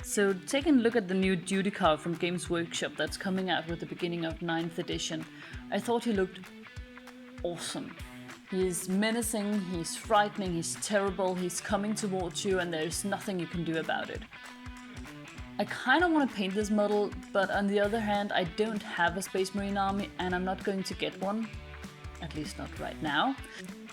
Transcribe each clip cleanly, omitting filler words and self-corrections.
So taking a look at the new Judicar from Games Workshop that's coming out with the beginning of 9th edition, I thought he looked awesome. He's menacing, he's frightening, he's terrible, he's coming towards you and there's nothing you can do about it. I kind of want to paint this model, but on the other hand I don't have a Space Marine army and I'm not going to get one, at least not right now.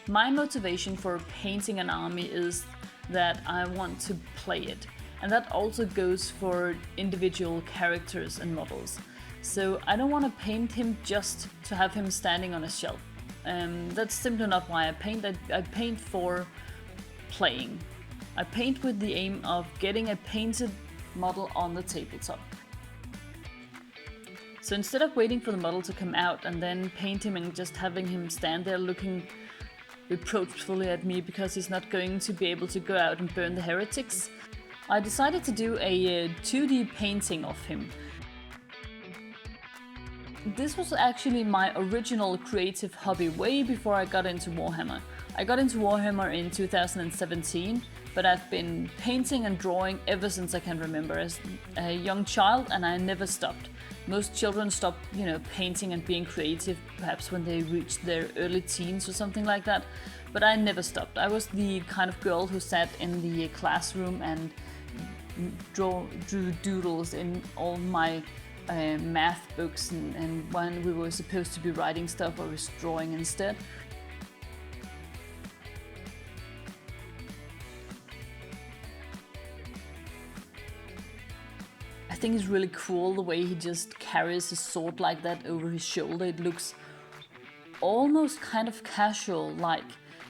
My motivation for painting an army is that I want to play it. And that also goes for individual characters and models. So I don't want to paint him just to have him standing on a shelf. That's simply not why I paint. I paint for playing. I paint with the aim of getting a painted model on the tabletop. So instead of waiting for the model to come out and then paint him and just having him stand there looking reproachfully at me because he's not going to be able to go out and burn the heretics, I decided to do a 2D painting of him. This was actually my original creative hobby way before I got into Warhammer. I got into Warhammer in 2017, but I've been painting and drawing ever since I can remember as a young child, and I never stopped. Most children stop, painting and being creative perhaps when they reach their early teens or something like that, but I never stopped. I was the kind of girl who sat in the classroom and drew doodles in all my math books, and when we were supposed to be writing stuff, I was drawing instead. I think it's really cool the way he just carries his sword like that over his shoulder. It looks almost kind of casual, like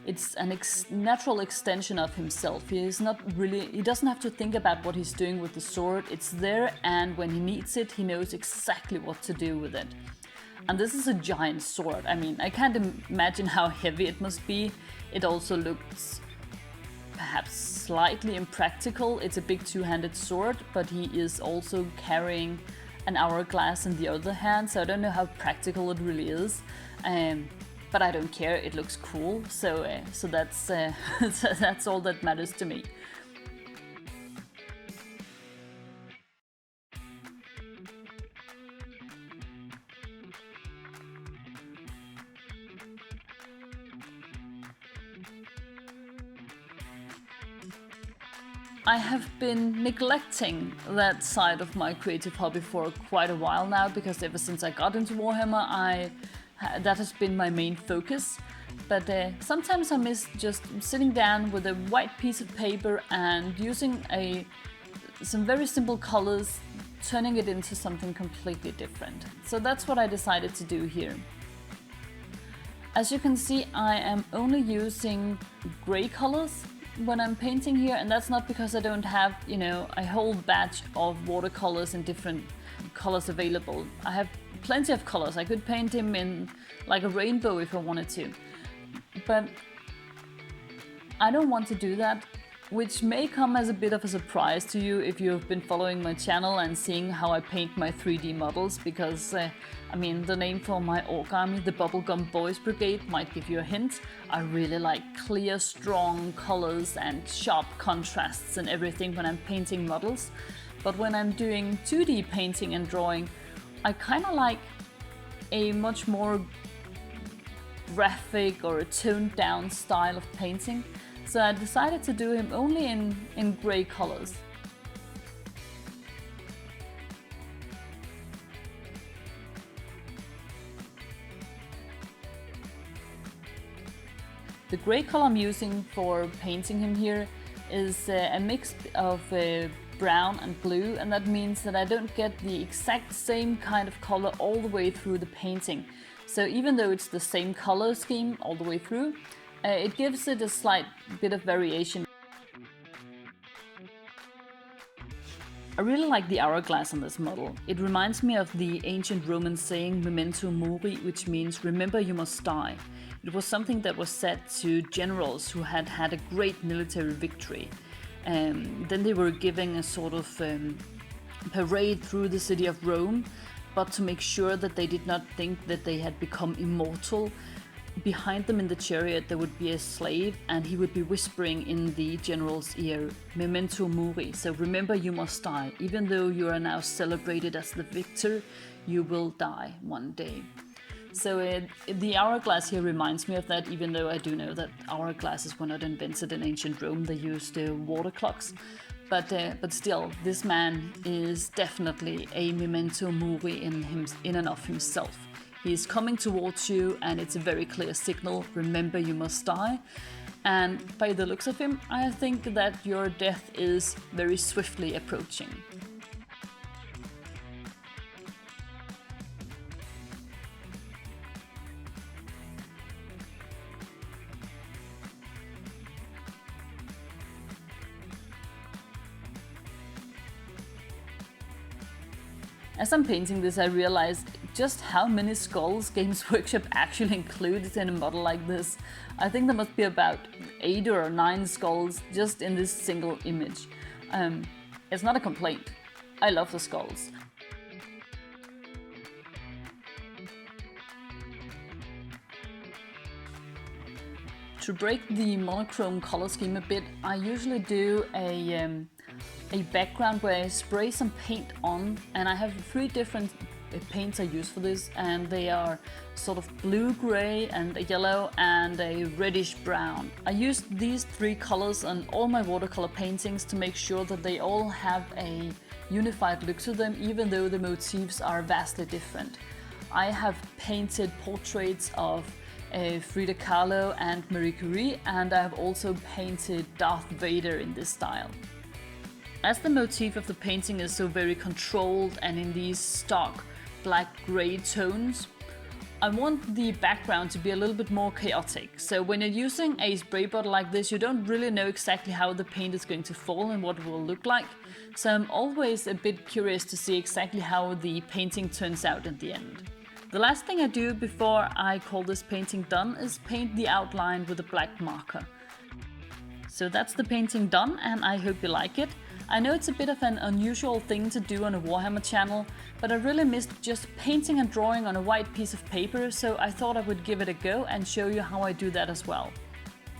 it's a natural extension of himself. He doesn't have to think about what he's doing with the sword. It's there, and when he needs it, he knows exactly what to do with it. And this is a giant sword. I mean, I can't imagine how heavy it must be. It also looks perhaps slightly impractical. It's a big two-handed sword, but he is also carrying an hourglass in the other hand, so I don't know how practical it really is. But I don't care, it looks cool, so that's that's all that matters to me. I have been neglecting that side of my creative hobby for quite a while now, because ever since I got into Warhammer, that has been my main focus. But sometimes I miss just sitting down with a white piece of paper and using some very simple colors, turning it into something completely different. So that's what I decided to do here. As you can see, I am only using gray colors when I'm painting here, and that's not because I don't have, a whole batch of watercolors in different colors available. I have plenty of colors. I could paint him in like a rainbow if I wanted to. But I don't want to do that, which may come as a bit of a surprise to you if you've been following my channel and seeing how I paint my 3D models, because the name for my orc army, the Bubblegum Boys Brigade, might give you a hint. I really like clear, strong colors and sharp contrasts and everything when I'm painting models. But when I'm doing 2D painting and drawing, I kind of like a much more graphic or a toned down style of painting. So I decided to do him only in grey colors. The grey color I'm using for painting him here is a mix of brown and blue, and that means that I don't get the exact same kind of color all the way through the painting. So even though it's the same color scheme all the way through, it gives it a slight bit of variation. I really like the hourglass on this model. It reminds me of the ancient Roman saying memento mori, which means remember you must die. It was something that was said to generals who had had a great military victory. Then they were giving a sort of parade through the city of Rome, but to make sure that they did not think that they had become immortal, behind them in the chariot there would be a slave, and he would be whispering in the general's ear, "Memento mori," so remember you must die. Even though you are now celebrated as the victor, you will die one day. So the hourglass here reminds me of that, even though I do know that hourglasses were not invented in ancient Rome. They used water clocks. But still, this man is definitely a memento mori in and of himself. He is coming towards you, and it's a very clear signal, remember you must die. And by the looks of him, I think that your death is very swiftly approaching. As I'm painting this, I realized just how many skulls Games Workshop actually included in a model like this. I think there must be about 8 or 9 skulls just in this single image. It's not a complaint. I love the skulls. To break the monochrome color scheme a bit, I usually do a background where I spray some paint on, and I have 3 different paints I use for this, and they are sort of blue-gray and a yellow and a reddish-brown. I use these 3 colors on all my watercolor paintings to make sure that they all have a unified look to them, even though the motifs are vastly different. I have painted portraits of Frida Kahlo and Marie Curie, and I have also painted Darth Vader in this style. As the motif of the painting is so very controlled and in these stark black-gray tones, I want the background to be a little bit more chaotic. So when you're using a spray bottle like this, you don't really know exactly how the paint is going to fall and what it will look like. So I'm always a bit curious to see exactly how the painting turns out in the end. The last thing I do before I call this painting done is paint the outline with a black marker. So that's the painting done, and I hope you like it. I know it's a bit of an unusual thing to do on a Warhammer channel, but I really missed just painting and drawing on a white piece of paper, so I thought I would give it a go and show you how I do that as well.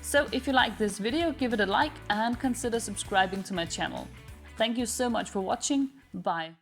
So if you like this video, give it a like and consider subscribing to my channel. Thank you so much for watching. Bye.